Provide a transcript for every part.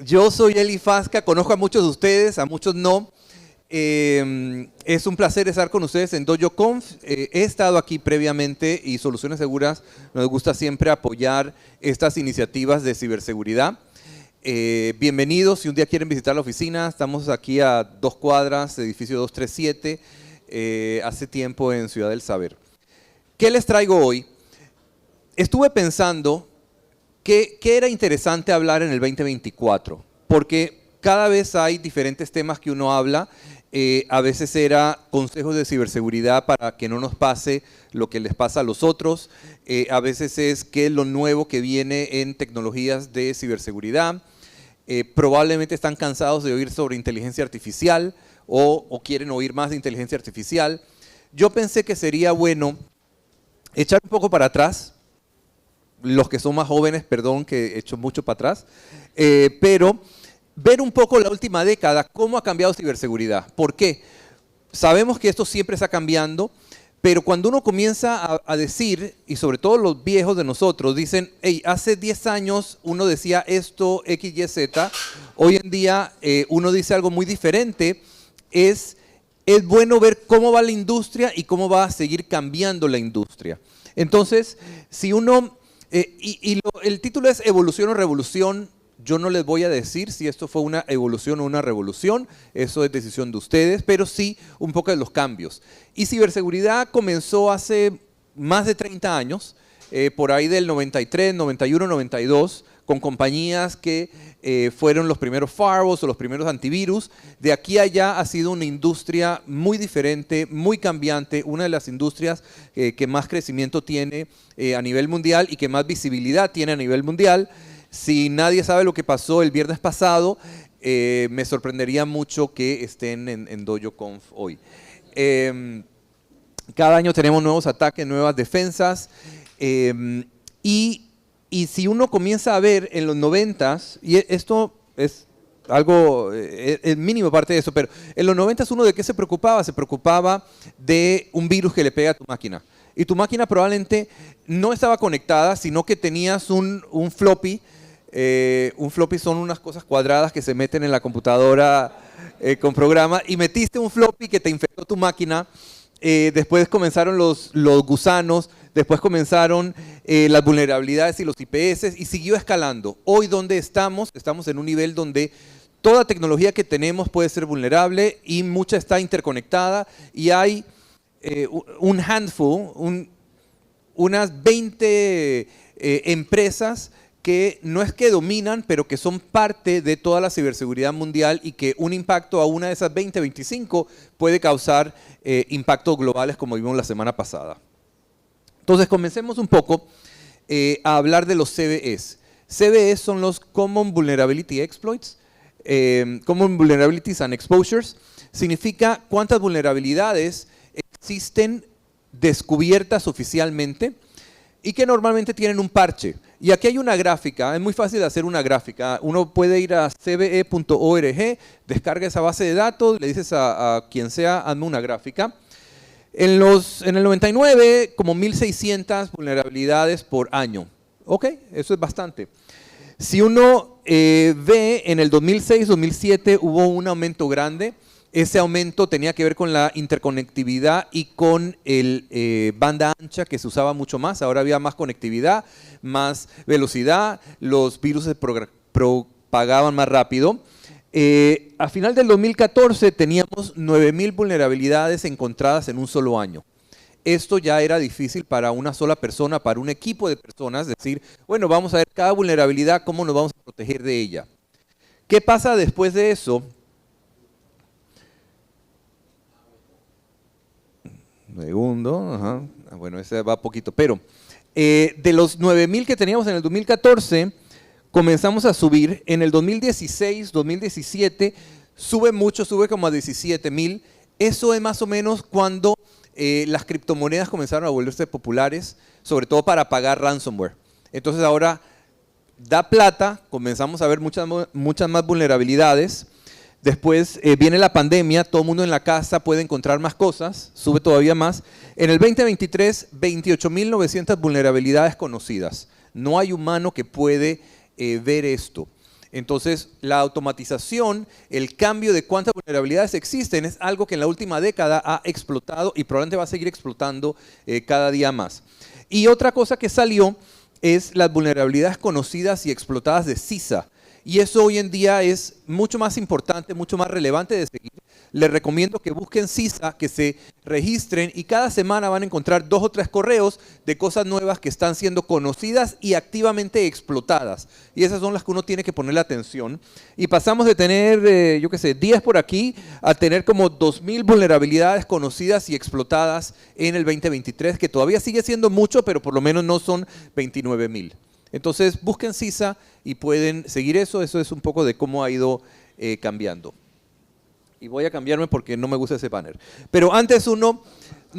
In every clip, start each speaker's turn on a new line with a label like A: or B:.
A: Yo soy Eli Fasca, conozco a muchos de ustedes, a muchos no. Es un placer estar con ustedes en DojoConf. He estado aquí previamente y Soluciones Seguras nos gusta siempre apoyar estas iniciativas de ciberseguridad. Bienvenidos, si un día quieren visitar la oficina, estamos aquí a 2 cuadras, edificio 237, hace tiempo en Ciudad del Saber. ¿Qué les traigo hoy? Estuve pensando que era interesante hablar en el 2024, porque cada vez hay diferentes temas que uno habla. A veces era consejos de ciberseguridad para que no nos pase lo que les pasa a los otros. A veces es qué es lo nuevo que viene en tecnologías de ciberseguridad. Probablemente están cansados de oír sobre inteligencia artificial o quieren oír más de inteligencia artificial. Yo pensé que sería bueno echar un poco para atrás. Los que son más jóvenes, perdón que he hecho mucho para atrás, pero ver un poco la última década, cómo ha cambiado ciberseguridad. ¿Por qué? Sabemos que esto siempre está cambiando, pero cuando uno comienza a decir, y sobre todo los viejos de nosotros, dicen, hey, hace 10 años uno decía esto, X, Y, Z, hoy en día uno dice algo muy diferente. Es bueno ver cómo va la industria y cómo va a seguir cambiando la industria. Entonces, si uno... el título es Evolución o Revolución. Yo no les voy a decir si esto fue una evolución o una revolución, eso es decisión de ustedes, pero sí un poco de los cambios. Y ciberseguridad comenzó hace más de 30 años, por ahí del 93, 91, 92, con compañías que fueron los primeros firewalls o los primeros antivirus. De aquí a allá ha sido una industria muy diferente, muy cambiante, una de las industrias que más crecimiento tiene a nivel mundial y que más visibilidad tiene a nivel mundial. Si nadie sabe lo que pasó el viernes pasado, me sorprendería mucho que estén en DojoConf hoy. Cada año tenemos nuevos ataques, nuevas defensas, y si uno comienza a ver en los 90s, y esto es algo, es mínimo parte de eso, pero en los 90s uno de qué se preocupaba? Se preocupaba de un virus que le pega a tu máquina. Y tu máquina probablemente no estaba conectada, sino que tenías un floppy. Un floppy son unas cosas cuadradas que se meten en la computadora con programa, y metiste un floppy que te infectó tu máquina. Después comenzaron los gusanos, después comenzaron las vulnerabilidades y los IPS, y siguió escalando. Hoy, ¿dónde estamos? Estamos en un nivel donde toda tecnología que tenemos puede ser vulnerable y mucha está interconectada, y hay un handful, unas 20 empresas que no es que dominan, pero que son parte de toda la ciberseguridad mundial, y que un impacto a una de esas 20, 25 puede causar impactos globales como vimos la semana pasada. Entonces comencemos un poco a hablar de los CVEs. CVEs son los Common Vulnerability Exploits, Common Vulnerabilities and Exposures. Significa cuántas vulnerabilidades existen descubiertas oficialmente y que normalmente tienen un parche. Y aquí hay una gráfica, es muy fácil de hacer una gráfica. Uno puede ir a cve.org, descarga esa base de datos, le dices a quien sea, hazme una gráfica. En el 99, como 1.600 vulnerabilidades por año. Ok, eso es bastante. Si uno ve en el 2006, 2007 hubo un aumento grande. Ese aumento tenía que ver con la interconectividad y con el banda ancha, que se usaba mucho más. Ahora había más conectividad, más velocidad, los virus se propagaban más rápido. A final del 2014 teníamos 9.000 vulnerabilidades encontradas en un solo año. Esto ya era difícil para una sola persona, para un equipo de personas, decir, bueno, vamos a ver cada vulnerabilidad, cómo nos vamos a proteger de ella. ¿Qué pasa después de eso? Segundo, ajá. Bueno, ese va poquito, pero de los 9.000 que teníamos en el 2014, comenzamos a subir. En el 2016, 2017, sube mucho, sube como a 17.000. Eso es más o menos cuando las criptomonedas comenzaron a volverse populares, sobre todo para pagar ransomware. Entonces ahora da plata, comenzamos a ver muchas más vulnerabilidades. Después viene la pandemia, todo el mundo en la casa puede encontrar más cosas, sube todavía más. En el 2023, 28.900 vulnerabilidades conocidas. No hay humano que puede ver esto. Entonces, la automatización, el cambio de cuántas vulnerabilidades existen, es algo que en la última década ha explotado y probablemente va a seguir explotando cada día más. Y otra cosa que salió es las vulnerabilidades conocidas y explotadas de CISA. Y eso hoy en día es mucho más importante, mucho más relevante de seguir. Les recomiendo que busquen CISA, que se registren y cada semana van a encontrar 2 o 3 correos de cosas nuevas que están siendo conocidas y activamente explotadas. Y esas son las que uno tiene que ponerle atención. Y pasamos de tener, 10 por aquí, a tener como 2.000 vulnerabilidades conocidas y explotadas en el 2023, que todavía sigue siendo mucho, pero por lo menos no son 29.000. Entonces busquen CISA y pueden seguir eso. Eso es un poco de cómo ha ido cambiando. Y voy a cambiarme porque no me gusta ese banner. Pero antes no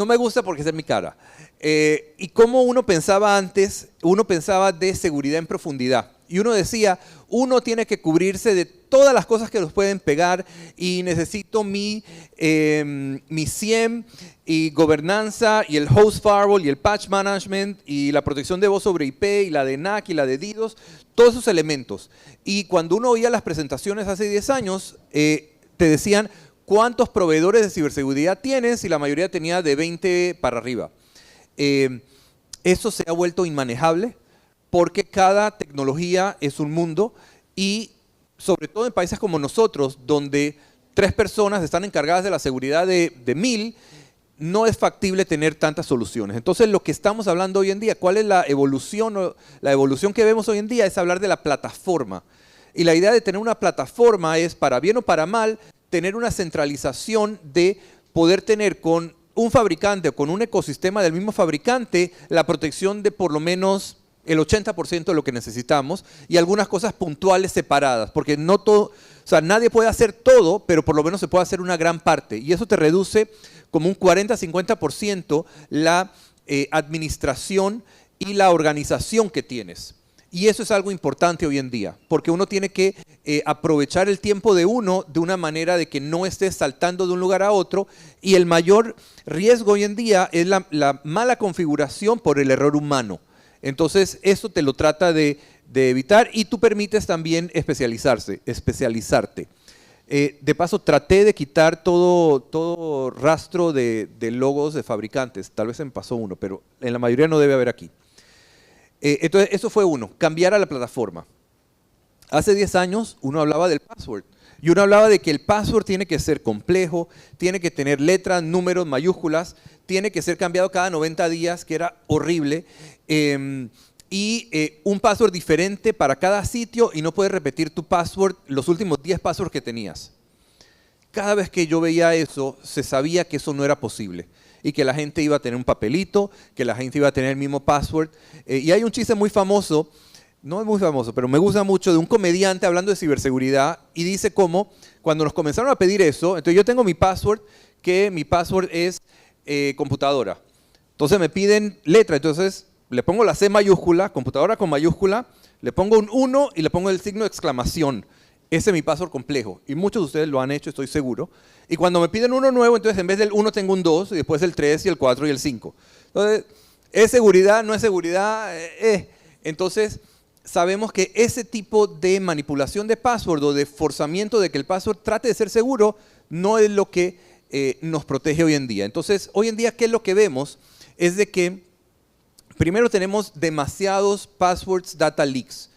A: me gusta porque esa es mi cara. Y como uno pensaba antes, uno pensaba de seguridad en profundidad. Y uno decía, uno tiene que cubrirse de todas las cosas que nos pueden pegar y necesito mi SIEM y gobernanza y el host firewall y el patch management y la protección de voz sobre IP y la de NAC y la de DDoS, todos esos elementos. Y cuando uno oía las presentaciones hace 10 años, te decían cuántos proveedores de ciberseguridad tienes y la mayoría tenía de 20 para arriba. Eso se ha vuelto inmanejable porque cada tecnología es un mundo y sobre todo en países como nosotros, donde 3 personas están encargadas de la seguridad de 1.000, no es factible tener tantas soluciones. Entonces, lo que estamos hablando hoy en día, ¿cuál es la evolución? La evolución que vemos hoy en día es hablar de la plataforma. Y la idea de tener una plataforma es, para bien o para mal, tener una centralización de poder tener con un fabricante o con un ecosistema del mismo fabricante la protección de por lo menos el 80% de lo que necesitamos y algunas cosas puntuales separadas, porque no todo, o sea, nadie puede hacer todo, pero por lo menos se puede hacer una gran parte. Y eso te reduce como un 40-50% la administración y la organización que tienes. Y eso es algo importante hoy en día, porque uno tiene que aprovechar el tiempo de uno de una manera de que no estés saltando de un lugar a otro. Y el mayor riesgo hoy en día es la mala configuración por el error humano. Entonces, eso te lo trata de evitar y tú permites también especializarte. De paso, traté de quitar todo rastro de logos de fabricantes. Tal vez se me pasó uno, pero en la mayoría no debe haber aquí. Entonces, eso fue uno, cambiar a la plataforma. Hace 10 años uno hablaba del password y uno hablaba de que el password tiene que ser complejo, tiene que tener letras, números, mayúsculas, tiene que ser cambiado cada 90 días, que era horrible, y un password diferente para cada sitio y no puedes repetir tu password, los últimos 10 passwords que tenías. Cada vez que yo veía eso, se sabía que eso no era posible. Y que la gente iba a tener un papelito, que la gente iba a tener el mismo password. Y hay un chiste muy famoso, no es muy famoso, pero me gusta mucho, de un comediante hablando de ciberseguridad y dice cómo cuando nos comenzaron a pedir eso, entonces yo tengo mi password, que mi password es computadora. Entonces me piden letra, entonces le pongo la C mayúscula, computadora con mayúscula, le pongo un 1 y le pongo el signo de exclamación. Ese es mi password complejo y muchos de ustedes lo han hecho, estoy seguro. Y cuando me piden uno nuevo, entonces en vez del 1 tengo un 2 y después el 3 y el 4 y el 5. Entonces, ¿es seguridad? ¿No es seguridad? Entonces, sabemos que ese tipo de manipulación de password o de forzamiento de que el password trate de ser seguro no es lo que nos protege hoy en día. Entonces, hoy en día, ¿qué es lo que vemos? Es de que primero tenemos demasiados passwords data leaks.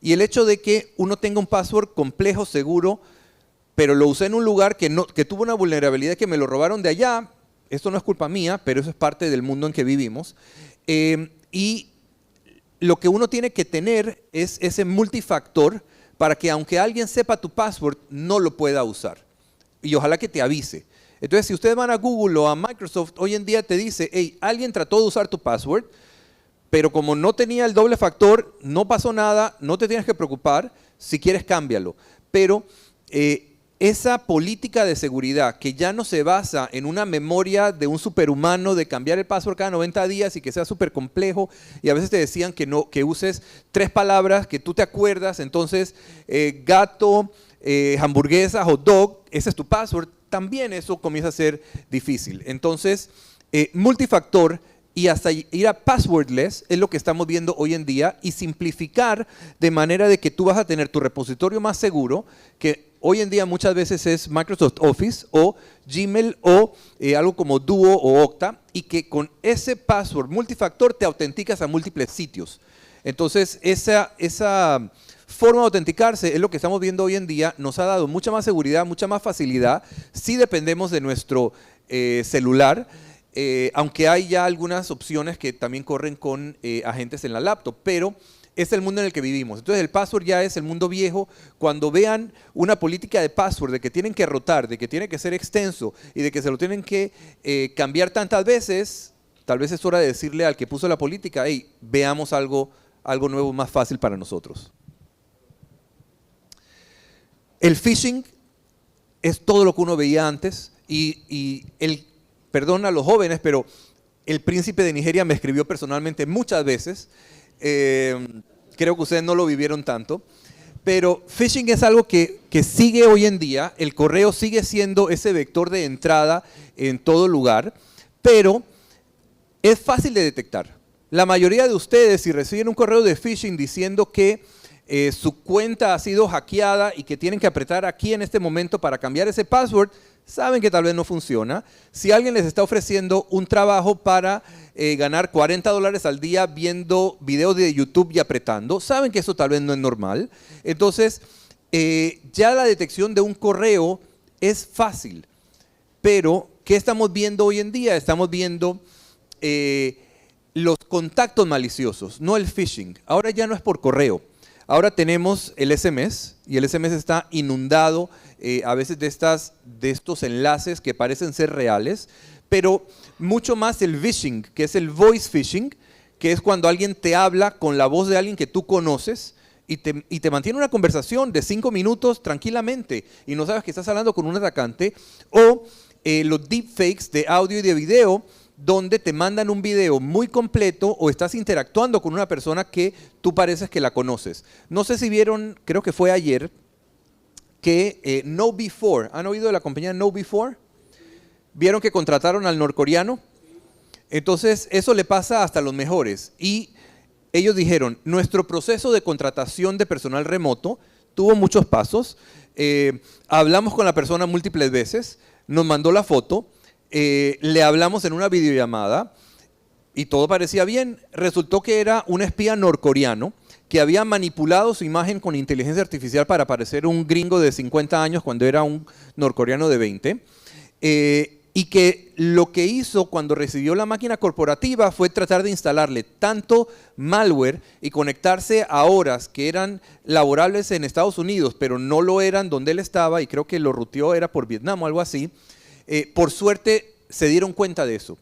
A: Y el hecho de que uno tenga un password complejo, seguro, pero lo usé en un lugar que tuvo una vulnerabilidad que me lo robaron de allá, esto no es culpa mía, pero eso es parte del mundo en que vivimos. Y lo que uno tiene que tener es ese multifactor para que aunque alguien sepa tu password, no lo pueda usar. Y ojalá que te avise. Entonces, si ustedes van a Google o a Microsoft, hoy en día te dice, hey, alguien trató de usar tu password, pero como no tenía el doble factor, no pasó nada, no te tienes que preocupar, si quieres cámbialo. Pero esa política de seguridad que ya no se basa en una memoria de un superhumano de cambiar el password cada 90 días y que sea súper complejo, y a veces te decían que uses 3 palabras que tú te acuerdas, entonces gato, hamburguesa, hot dog, ese es tu password, también eso comienza a ser difícil. Entonces, multifactor y hasta ir a passwordless es lo que estamos viendo hoy en día y simplificar de manera de que tú vas a tener tu repositorio más seguro, que hoy en día muchas veces es Microsoft Office o Gmail o algo como Duo o Okta, y que con ese password multifactor te autenticas a múltiples sitios. Entonces esa forma de autenticarse es lo que estamos viendo hoy en día, nos ha dado mucha más seguridad, mucha más facilidad, si dependemos de nuestro celular. Aunque hay ya algunas opciones que también corren con agentes en la laptop, pero es el mundo en el que vivimos. Entonces el password ya es el mundo viejo. Cuando vean una política de password de que tienen que rotar, de que tiene que ser extenso y de que se lo tienen que cambiar tantas veces, tal vez es hora de decirle al que puso la política, hey, veamos algo nuevo más fácil para nosotros. El phishing es todo lo que uno veía antes y perdón a los jóvenes, pero el príncipe de Nigeria me escribió personalmente muchas veces. Creo que ustedes no lo vivieron tanto. Pero phishing es algo que sigue hoy en día. El correo sigue siendo ese vector de entrada en todo lugar. Pero es fácil de detectar. La mayoría de ustedes, si reciben un correo de phishing diciendo que su cuenta ha sido hackeada y que tienen que apretar aquí en este momento para cambiar ese password, saben que tal vez no funciona. Si alguien les está ofreciendo un trabajo para ganar $40 al día viendo videos de YouTube y apretando, saben que eso tal vez no es normal. Entonces, ya la detección de un correo es fácil. Pero, ¿qué estamos viendo hoy en día? Estamos viendo los contactos maliciosos, no el phishing. Ahora ya no es por correo. Ahora tenemos el SMS y el SMS está inundado a veces de estos enlaces que parecen ser reales, pero mucho más el phishing, que es el voice phishing, que es cuando alguien te habla con la voz de alguien que tú conoces y te mantiene una conversación de 5 minutos tranquilamente y no sabes que estás hablando con un atacante, o los deepfakes de audio y de video, donde te mandan un video muy completo o estás interactuando con una persona que tú pareces que la conoces. No sé si vieron, creo que fue ayer, que KnowBe4, ¿han oído de la compañía KnowBe4? ¿Vieron que contrataron al norcoreano? Entonces, eso le pasa hasta a los mejores. Y ellos dijeron, nuestro proceso de contratación de personal remoto tuvo muchos pasos. Hablamos con la persona múltiples veces, nos mandó la foto, le hablamos en una videollamada y todo parecía bien. Resultó que era un espía norcoreano que había manipulado su imagen con inteligencia artificial para parecer un gringo de 50 años cuando era un norcoreano de 20. Y que lo que hizo cuando recibió la máquina corporativa fue tratar de instalarle tanto malware y conectarse a horas que eran laborables en Estados Unidos, pero no lo eran donde él estaba, y creo que lo ruteó era por Vietnam o algo así. Por suerte se dieron cuenta de eso.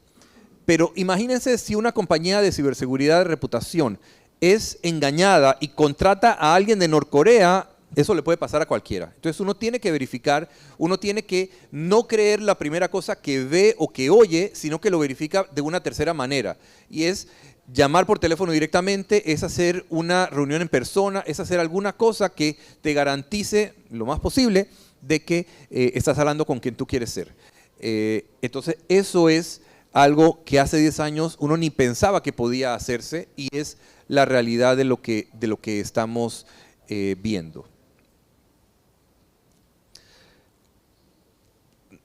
A: Pero imagínense si una compañía de ciberseguridad de reputación es engañada y contrata a alguien de Norcorea, eso le puede pasar a cualquiera. Entonces uno tiene que verificar, uno tiene que no creer la primera cosa que ve o que oye, sino que lo verifica de una tercera manera. Y es llamar por teléfono directamente, es hacer una reunión en persona, es hacer alguna cosa que te garantice lo más posible de que estás hablando con quien tú quieres ser. Entonces eso es algo que hace 10 años uno ni pensaba que podía hacerse, y es la realidad de lo que estamos viendo.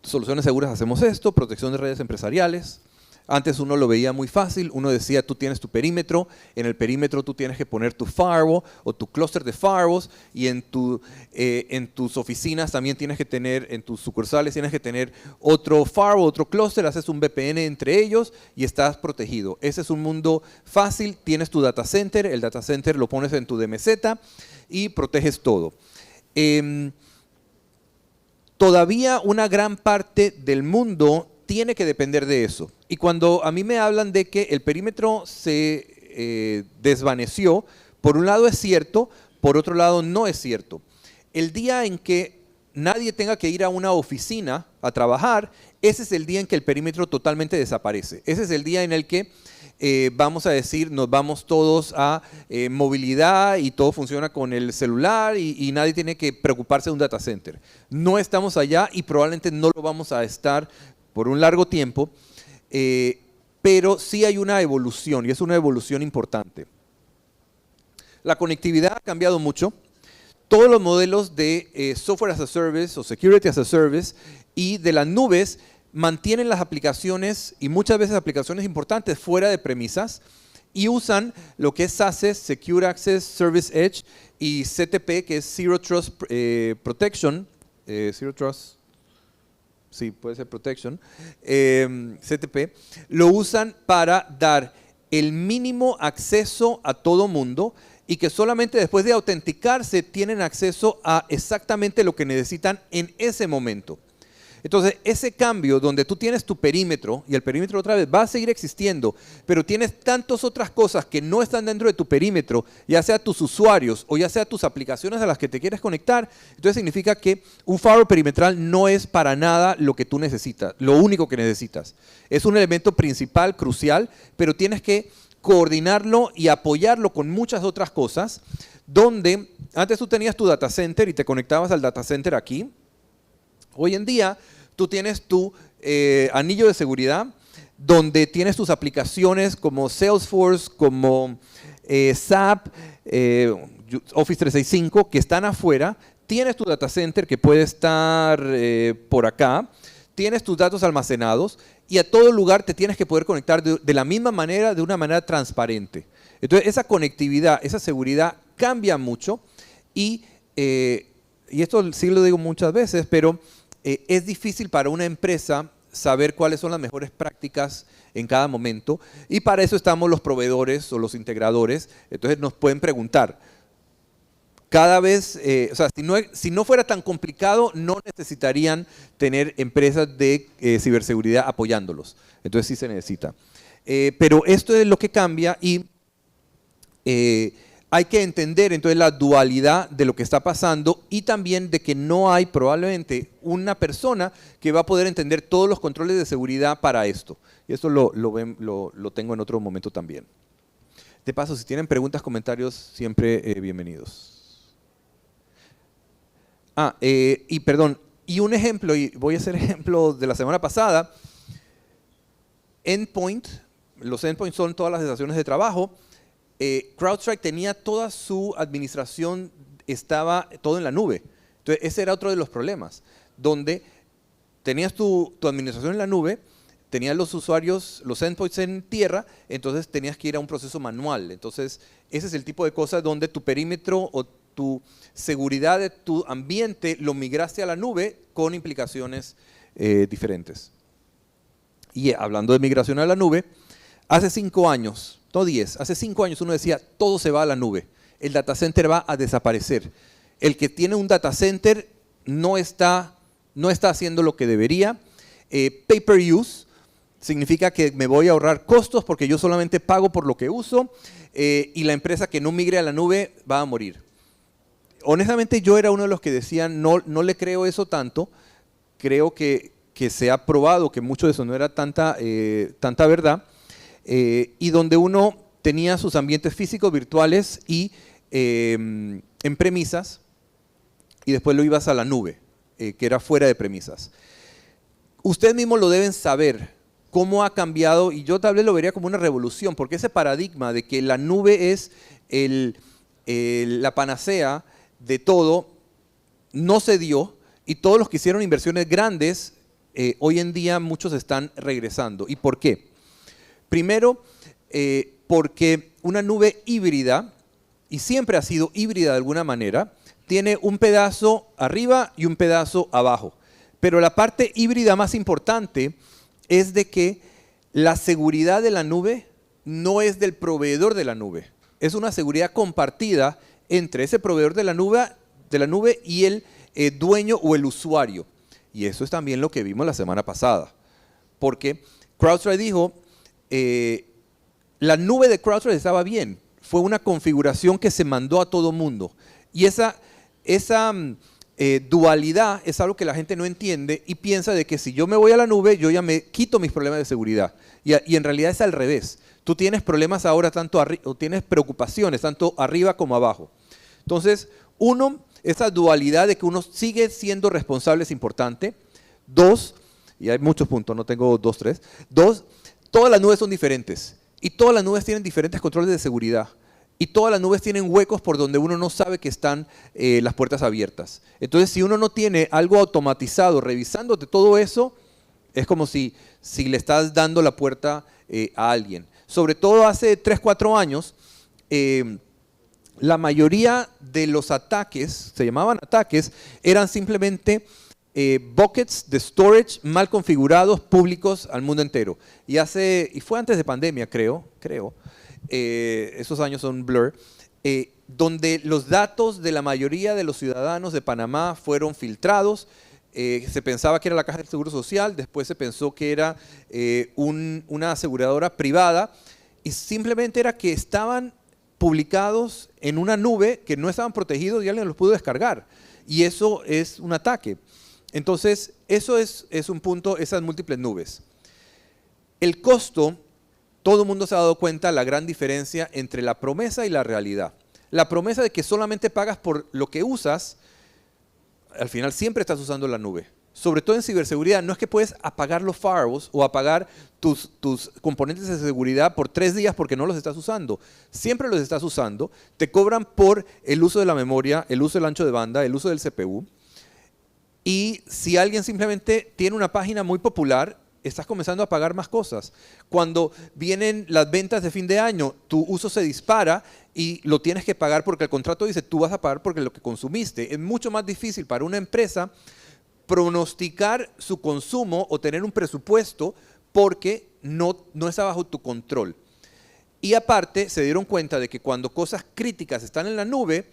A: Soluciones Seguras hacemos esto, protección de redes empresariales. Antes uno lo veía muy fácil, uno decía tú tienes tu perímetro, en el perímetro tú tienes que poner tu firewall o tu clúster de firewalls, y en tus oficinas también tienes que tener, en tus sucursales tienes que tener otro firewall, otro clúster, haces un VPN entre ellos y estás protegido. Ese es un mundo fácil, tienes tu data center, el data center lo pones en tu DMZ y proteges todo. Todavía una gran parte del mundo tiene que depender de eso. Y cuando a mí me hablan de que el perímetro se desvaneció, por un lado es cierto, por otro lado no es cierto. El día en que nadie tenga que ir a una oficina a trabajar, ese es el día en que el perímetro totalmente desaparece. Ese es el día en el que vamos a decir, nos vamos todos a movilidad y todo funciona con el celular y nadie tiene que preocuparse de un data center. No estamos allá y probablemente no lo vamos a estar por un largo tiempo. pero sí hay una evolución y es una evolución importante. La conectividad ha cambiado mucho. Todos los modelos de Software as a Service o Security as a Service y de las nubes mantienen las aplicaciones y muchas veces aplicaciones importantes fuera de premisas y usan lo que es SASE, Secure Access Service Edge, y CTP, que es Zero Trust Protection, Zero Trust, sí, puede ser Protection, CTP, lo usan para dar el mínimo acceso a todo mundo y que solamente después de autenticarse tienen acceso a exactamente lo que necesitan en ese momento. Entonces, ese cambio donde tú tienes tu perímetro, y el perímetro otra vez va a seguir existiendo, pero tienes tantas otras cosas que no están dentro de tu perímetro, ya sea tus usuarios o ya sea tus aplicaciones a las que te quieres conectar, entonces significa que un firewall perimetral no es para nada lo que tú necesitas, lo único que necesitas. Es un elemento principal, crucial, pero tienes que coordinarlo y apoyarlo con muchas otras cosas, donde antes tú tenías tu data center y te conectabas al data center aquí. Hoy en día tú tienes tu anillo de seguridad donde tienes tus aplicaciones como Salesforce, como SAP, Office 365 que están afuera. Tienes tu data center que puede estar por acá. Tienes tus datos almacenados y a todo lugar te tienes que poder conectar de la misma manera, de una manera transparente. Entonces esa conectividad, esa seguridad cambia mucho y esto sí lo digo muchas veces, pero es difícil para una empresa saber cuáles son las mejores prácticas en cada momento y para eso estamos los proveedores o los integradores. Entonces nos pueden preguntar. Cada vez, o sea, si no fuera tan complicado, no necesitarían tener empresas de ciberseguridad apoyándolos. Entonces sí se necesita. Pero esto es lo que cambia y hay que entender entonces la dualidad de lo que está pasando y también de que no hay probablemente una persona que va a poder entender todos los controles de seguridad para esto. Y esto lo tengo en otro momento también. De paso, si tienen preguntas, comentarios, siempre bienvenidos. Y perdón, y un ejemplo, y voy a hacer ejemplo de la semana pasada, Endpoint, los endpoints son todas las estaciones de trabajo. CrowdStrike tenía toda su administración, estaba todo en la nube. Entonces ese era otro de los problemas, donde tenías tu administración en la nube, tenías los usuarios, los endpoints en tierra, entonces tenías que ir a un proceso manual. Entonces ese es el tipo de cosas donde tu perímetro o tu seguridad de tu ambiente lo migraste a la nube con implicaciones diferentes. Y hablando de migración a la nube, hace 5 años, no 10, hace 5 años uno decía, todo se va a la nube, el data center va a desaparecer. El que tiene un data center no está haciendo lo que debería. Pay per use significa que me voy a ahorrar costos porque yo solamente pago por lo que uso y la empresa que no migre a la nube va a morir. Honestamente yo era uno de los que decían, no le creo eso tanto, creo que se ha probado que mucho de eso no era tanta verdad, y donde uno tenía sus ambientes físicos, virtuales y en premisas, y después lo ibas a la nube, que era fuera de premisas. Ustedes mismos lo deben saber, cómo ha cambiado, y yo tal vez lo vería como una revolución, porque ese paradigma de que la nube es la panacea de todo, no se dio, y todos los que hicieron inversiones grandes, hoy en día muchos están regresando. ¿Y por qué? Primero, porque una nube híbrida, y siempre ha sido híbrida de alguna manera, tiene un pedazo arriba y un pedazo abajo. Pero la parte híbrida más importante es de que la seguridad de la nube no es del proveedor de la nube. Es una seguridad compartida entre ese proveedor de la nube y el dueño o el usuario. Y eso es también lo que vimos la semana pasada. Porque CrowdStrike dijo, la nube de CrowdStrike estaba bien. Fue una configuración que se mandó a todo mundo. Y esa dualidad es algo que la gente no entiende y piensa de que si yo me voy a la nube, yo ya me quito mis problemas de seguridad. Y en realidad es al revés. Tú tienes problemas ahora o tienes preocupaciones tanto arriba como abajo. Entonces, esa dualidad de que uno sigue siendo responsable es importante. 2, y hay muchos puntos, no tengo 2, 3. 2, todas las nubes son diferentes y todas las nubes tienen diferentes controles de seguridad. Y todas las nubes tienen huecos por donde uno no sabe que están las puertas abiertas. Entonces, si uno no tiene algo automatizado revisándote todo eso, es como si le estás dando la puerta a alguien. Sobre todo hace 3, 4 años, la mayoría de los ataques, se llamaban ataques, eran simplemente buckets de storage mal configurados públicos al mundo entero. Y fue antes de pandemia, creo. Esos años son blur, donde los datos de la mayoría de los ciudadanos de Panamá fueron filtrados. Se pensaba que era la Caja del Seguro Social, después se pensó que era una aseguradora privada, y simplemente era que estaban publicados en una nube que no estaban protegidos y alguien los pudo descargar. Y eso es un ataque. Entonces, eso es un punto, esas múltiples nubes. El costo, todo el mundo se ha dado cuenta la gran diferencia entre la promesa y la realidad. La promesa de que solamente pagas por lo que usas, al final siempre estás usando la nube. Sobre todo en ciberseguridad, no es que puedes apagar los firewalls o apagar tus componentes de seguridad por 3 días porque no los estás usando. Siempre los estás usando, te cobran por el uso de la memoria, el uso del ancho de banda, el uso del CPU. Y si alguien simplemente tiene una página muy popular, estás comenzando a pagar más cosas. Cuando vienen las ventas de fin de año, tu uso se dispara y lo tienes que pagar porque el contrato dice tú vas a pagar porque lo que consumiste. Es mucho más difícil para una empresa pronosticar su consumo o tener un presupuesto porque no está bajo tu control. Y aparte se dieron cuenta de que cuando cosas críticas están en la nube,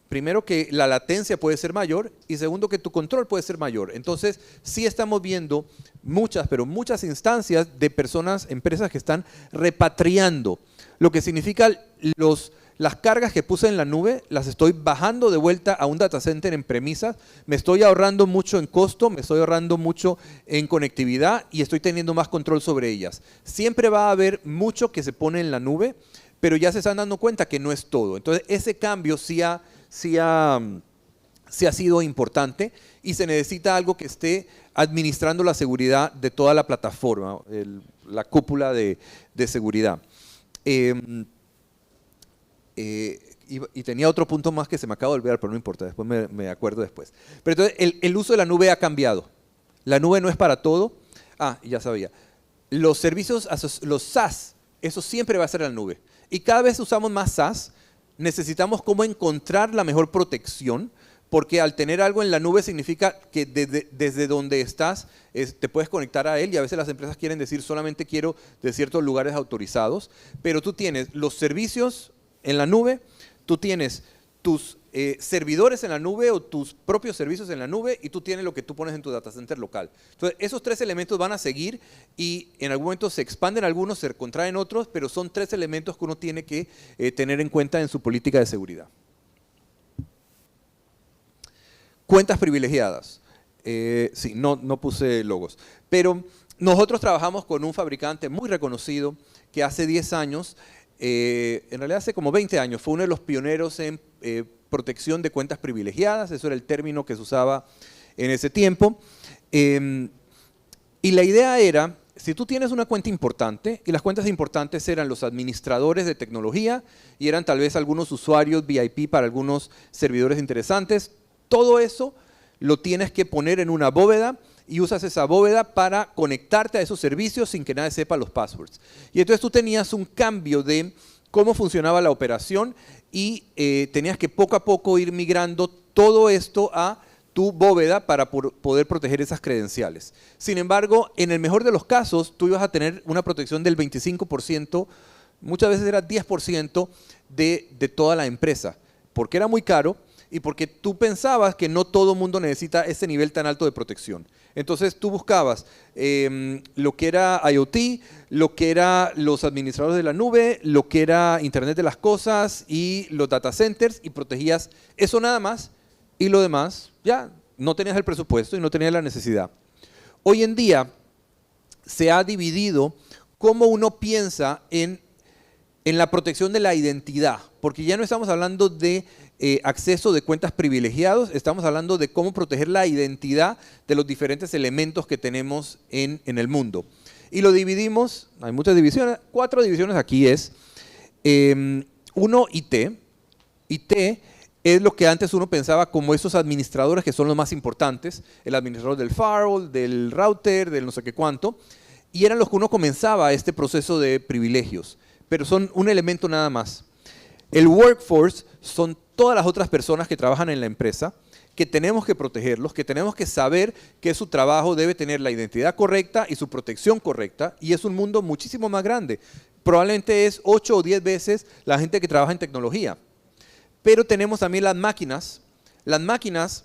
A: primero que la latencia puede ser mayor y segundo que tu control puede ser mayor. Entonces sí estamos viendo muchas instancias de personas, empresas que están repatriando, lo que significa las cargas que puse en la nube las estoy bajando de vuelta a un data center en premisas, me estoy ahorrando mucho en costo, me estoy ahorrando mucho en conectividad y estoy teniendo más control sobre ellas. Siempre va a haber mucho que se pone en la nube, pero ya se están dando cuenta que no es todo. Entonces ese cambio sí ha sido importante y se necesita algo que esté administrando la seguridad de toda la plataforma, la cúpula de seguridad. Y tenía otro punto más que se me acaba de olvidar, pero no importa, después me acuerdo después. Pero entonces el uso de la nube ha cambiado. La nube no es para todo. Ya sabía. Los servicios, los SaaS, eso siempre va a ser en la nube. Y cada vez usamos más SaaS, necesitamos cómo encontrar la mejor protección, porque al tener algo en la nube significa que desde donde estás te puedes conectar a él y a veces las empresas quieren decir solamente quiero de ciertos lugares autorizados, pero tú tienes los servicios en la nube, tú tienes tus servidores en la nube o tus propios servicios en la nube y tú tienes lo que tú pones en tu data center local. Entonces esos 3 elementos van a seguir y en algún momento se expanden algunos, se contraen otros, pero son 3 elementos que uno tiene que tener en cuenta en su política de seguridad. Cuentas privilegiadas. Sí, no puse logos. Pero nosotros trabajamos con un fabricante muy reconocido que hace 10 años, en realidad hace como 20 años, fue uno de los pioneros en protección de cuentas privilegiadas. Eso era el término que se usaba en ese tiempo. Y la idea era, si tú tienes una cuenta importante, y las cuentas importantes eran los administradores de tecnología, y eran tal vez algunos usuarios VIP para algunos servidores interesantes, todo eso lo tienes que poner en una bóveda y usas esa bóveda para conectarte a esos servicios sin que nadie sepa los passwords. Y entonces tú tenías un cambio de cómo funcionaba la operación y tenías que poco a poco ir migrando todo esto a tu bóveda para poder proteger esas credenciales. Sin embargo, en el mejor de los casos, tú ibas a tener una protección del 25%, muchas veces era 10% de toda la empresa, porque era muy caro y porque tú pensabas que no todo el mundo necesita ese nivel tan alto de protección. Entonces tú buscabas lo que era IoT, lo que era los administradores de la nube, lo que era Internet de las cosas y los data centers y protegías eso nada más y lo demás ya no tenías el presupuesto y no tenías la necesidad. Hoy en día se ha dividido cómo uno piensa en la protección de la identidad, porque ya no estamos hablando de acceso de cuentas privilegiados, estamos hablando de cómo proteger la identidad de los diferentes elementos que tenemos en el mundo. Y lo dividimos, hay muchas divisiones, 4 divisiones aquí es, uno, IT. IT es lo que antes uno pensaba como esos administradores que son los más importantes, el administrador del firewall, del router, del no sé qué cuánto, y eran los que uno comenzaba este proceso de privilegios, pero son un elemento nada más. El workforce son todas las otras personas que trabajan en la empresa, que tenemos que protegerlos, que tenemos que saber que su trabajo debe tener la identidad correcta y su protección correcta, y es un mundo muchísimo más grande. Probablemente es 8 o 10 veces la gente que trabaja en tecnología. Pero tenemos también las máquinas. Las máquinas,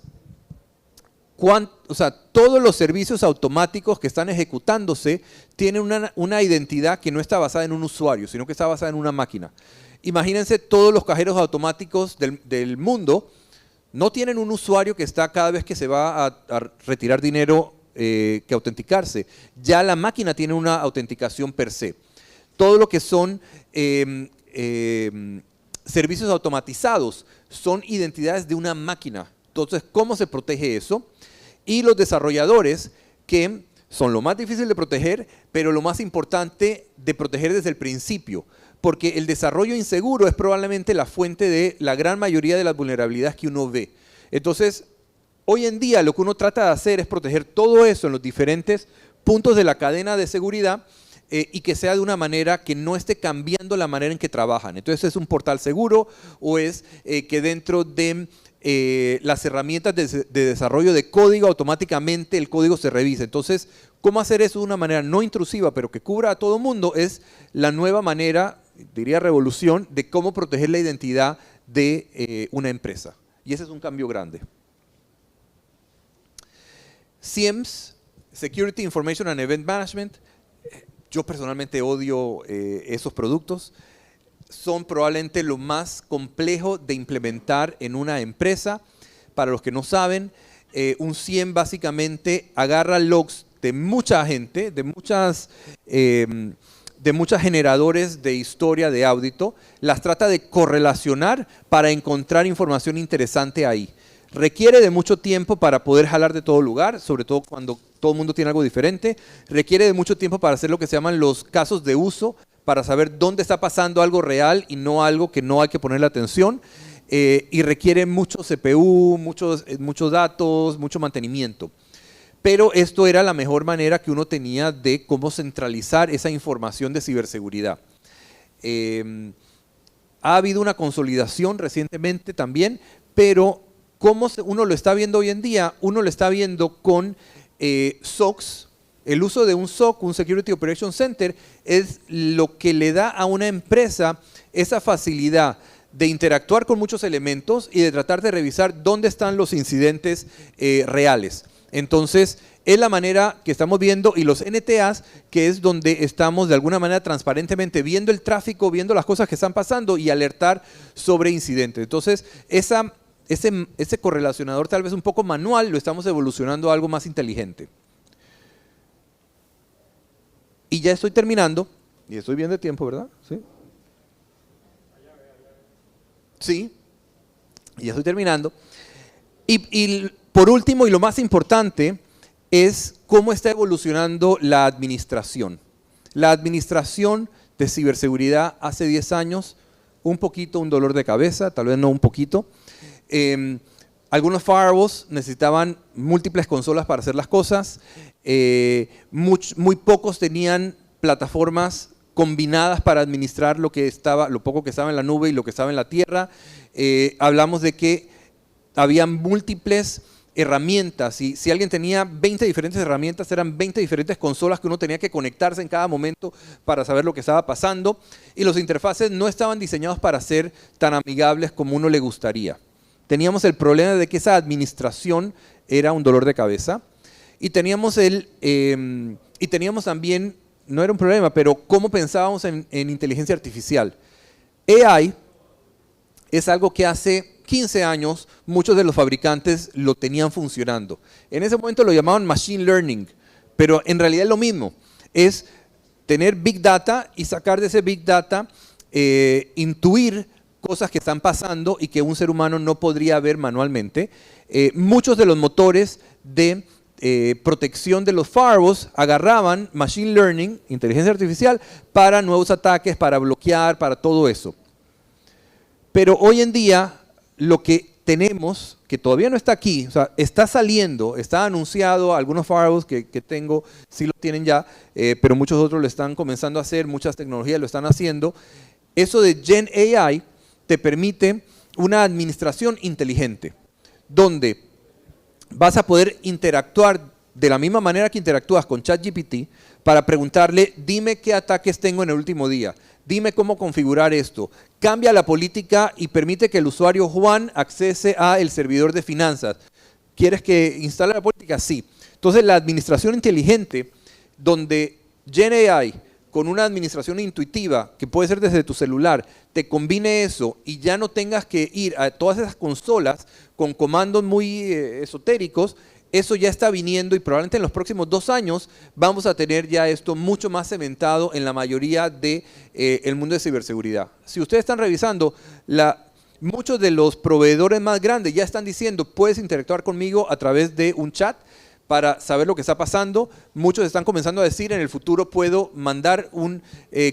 A: o sea, todos los servicios automáticos que están ejecutándose tienen una identidad que no está basada en un usuario, sino que está basada en una máquina. Imagínense todos los cajeros automáticos del mundo no tienen un usuario que está cada vez que se va a retirar dinero que autenticarse. Ya la máquina tiene una autenticación per se. Todo lo que son servicios automatizados son identidades de una máquina. Entonces, ¿cómo se protege eso? Y los desarrolladores, que son lo más difícil de proteger, pero lo más importante de proteger desde el principio. Porque el desarrollo inseguro es probablemente la fuente de la gran mayoría de las vulnerabilidades que uno ve. Entonces, hoy en día lo que uno trata de hacer es proteger todo eso en los diferentes puntos de la cadena de seguridad y que sea de una manera que no esté cambiando la manera en que trabajan. Entonces, ¿es un portal seguro o es que dentro de las herramientas de desarrollo de código automáticamente el código se revisa? Entonces, ¿cómo hacer eso de una manera no intrusiva pero que cubra a todo mundo? Es la nueva manera, diría revolución, de cómo proteger la identidad de una empresa. Y ese es un cambio grande. SIEMs, Security Information and Event Management. Yo personalmente odio esos productos. Son probablemente lo más complejo de implementar en una empresa. Para los que no saben, un SIEM básicamente agarra logs de mucha gente, de muchos generadores de historia de audito, las trata de correlacionar para encontrar información interesante ahí. Requiere de mucho tiempo para poder jalar de todo lugar, sobre todo cuando todo el mundo tiene algo diferente. Requiere de mucho tiempo para hacer lo que se llaman los casos de uso, para saber dónde está pasando algo real y no algo que no hay que ponerle atención. Y requiere mucho CPU, muchos datos, mucho mantenimiento. Pero esto era la mejor manera que uno tenía de cómo centralizar esa información de ciberseguridad. Ha habido una consolidación recientemente también, pero ¿cómo uno lo está viendo hoy en día? Uno lo está viendo con SOCs. El uso de un SOC, un Security Operations Center, es lo que le da a una empresa esa facilidad de interactuar con muchos elementos y de tratar de revisar dónde están los incidentes reales. Entonces, es la manera que estamos viendo, y los NTAs, que es donde estamos de alguna manera transparentemente viendo el tráfico, viendo las cosas que están pasando y alertar sobre incidentes. Entonces, ese correlacionador tal vez un poco manual lo estamos evolucionando a algo más inteligente. Y ya estoy terminando, y estoy bien de tiempo, ¿verdad? Sí. Sí, y ya estoy terminando. Y por último, y lo más importante, es cómo está evolucionando la administración. La administración de ciberseguridad hace 10 años, un poquito un dolor de cabeza, tal vez no un poquito. Algunos firewalls necesitaban múltiples consolas para hacer las cosas. Muy pocos tenían plataformas combinadas para administrar lo poco que estaba en la nube y lo que estaba en la tierra. Hablamos de que había múltiples herramientas, y si alguien tenía 20 diferentes herramientas, eran 20 diferentes consolas que uno tenía que conectarse en cada momento para saber lo que estaba pasando, y los interfaces no estaban diseñados para ser tan amigables como uno le gustaría. Teníamos el problema de que esa administración era un dolor de cabeza, y teníamos también, no era un problema, pero cómo pensábamos en inteligencia artificial. AI es algo que hace 15 años muchos de los fabricantes lo tenían funcionando. En ese momento lo llamaban machine learning, pero en realidad es lo mismo. Es tener big data y sacar de ese big data, intuir cosas que están pasando y que un ser humano no podría ver manualmente. Muchos de los motores de protección de los firewalls, agarraban machine learning, inteligencia artificial, para nuevos ataques, para bloquear, para todo eso. Pero hoy en día lo que tenemos, que todavía no está aquí, o sea, está saliendo, está anunciado, algunos firewalls que tengo sí lo tienen ya, pero muchos otros lo están comenzando a hacer, muchas tecnologías lo están haciendo. Eso de Gen AI te permite una administración inteligente, donde vas a poder interactuar de la misma manera que interactúas con ChatGPT para preguntarle, dime qué ataques tengo en el último día, dime cómo configurar esto, cambia la política y permite que el usuario Juan accese al servidor de finanzas. ¿Quieres que instale la política? Sí. Entonces la administración inteligente, donde Gen AI con una administración intuitiva, que puede ser desde tu celular, te combine eso y ya no tengas que ir a todas esas consolas con comandos muy esotéricos, eso ya está viniendo y probablemente en los próximos 2 años vamos a tener ya esto mucho más cementado en la mayoría del mundo de ciberseguridad. Si ustedes están revisando, muchos de los proveedores más grandes ya están diciendo, puedes interactuar conmigo a través de un chat para saber lo que está pasando. Muchos están comenzando a decir, en el futuro puedo mandar un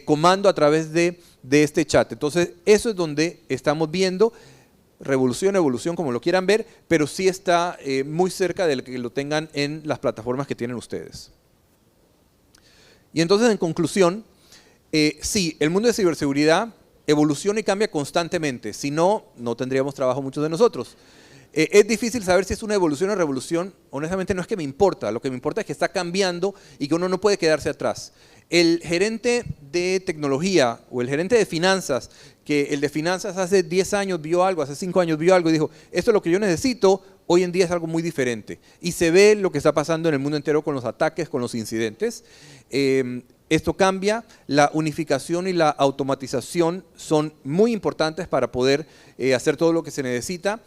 A: comando a través de este chat. Entonces, eso es donde estamos viendo revolución, evolución, como lo quieran ver, pero sí está muy cerca de que lo tengan en las plataformas que tienen ustedes. Y entonces, en conclusión, sí, el mundo de ciberseguridad evoluciona y cambia constantemente. Si no, no tendríamos trabajo muchos de nosotros. Es difícil saber si es una evolución o revolución. Honestamente no es que me importa, lo que me importa es que está cambiando y que uno no puede quedarse atrás. El gerente de tecnología o el gerente de finanzas, que el de finanzas hace 10 años vio algo, hace 5 años vio algo y dijo, esto es lo que yo necesito, hoy en día es algo muy diferente. Y se ve lo que está pasando en el mundo entero con los ataques, con los incidentes. Esto cambia, la unificación y la automatización son muy importantes para poder hacer todo lo que se necesita.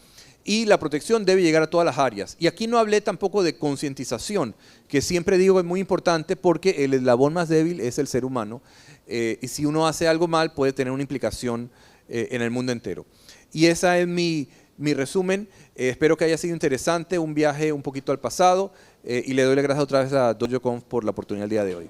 A: Y la protección debe llegar a todas las áreas. Y aquí no hablé tampoco de concientización, que siempre digo es muy importante porque el eslabón más débil es el ser humano. Y si uno hace algo mal puede tener una implicación en el mundo entero. Y ese es mi resumen. Espero que haya sido interesante, un viaje un poquito al pasado. Y le doy las gracias otra vez a DojoConf por la oportunidad del día de hoy.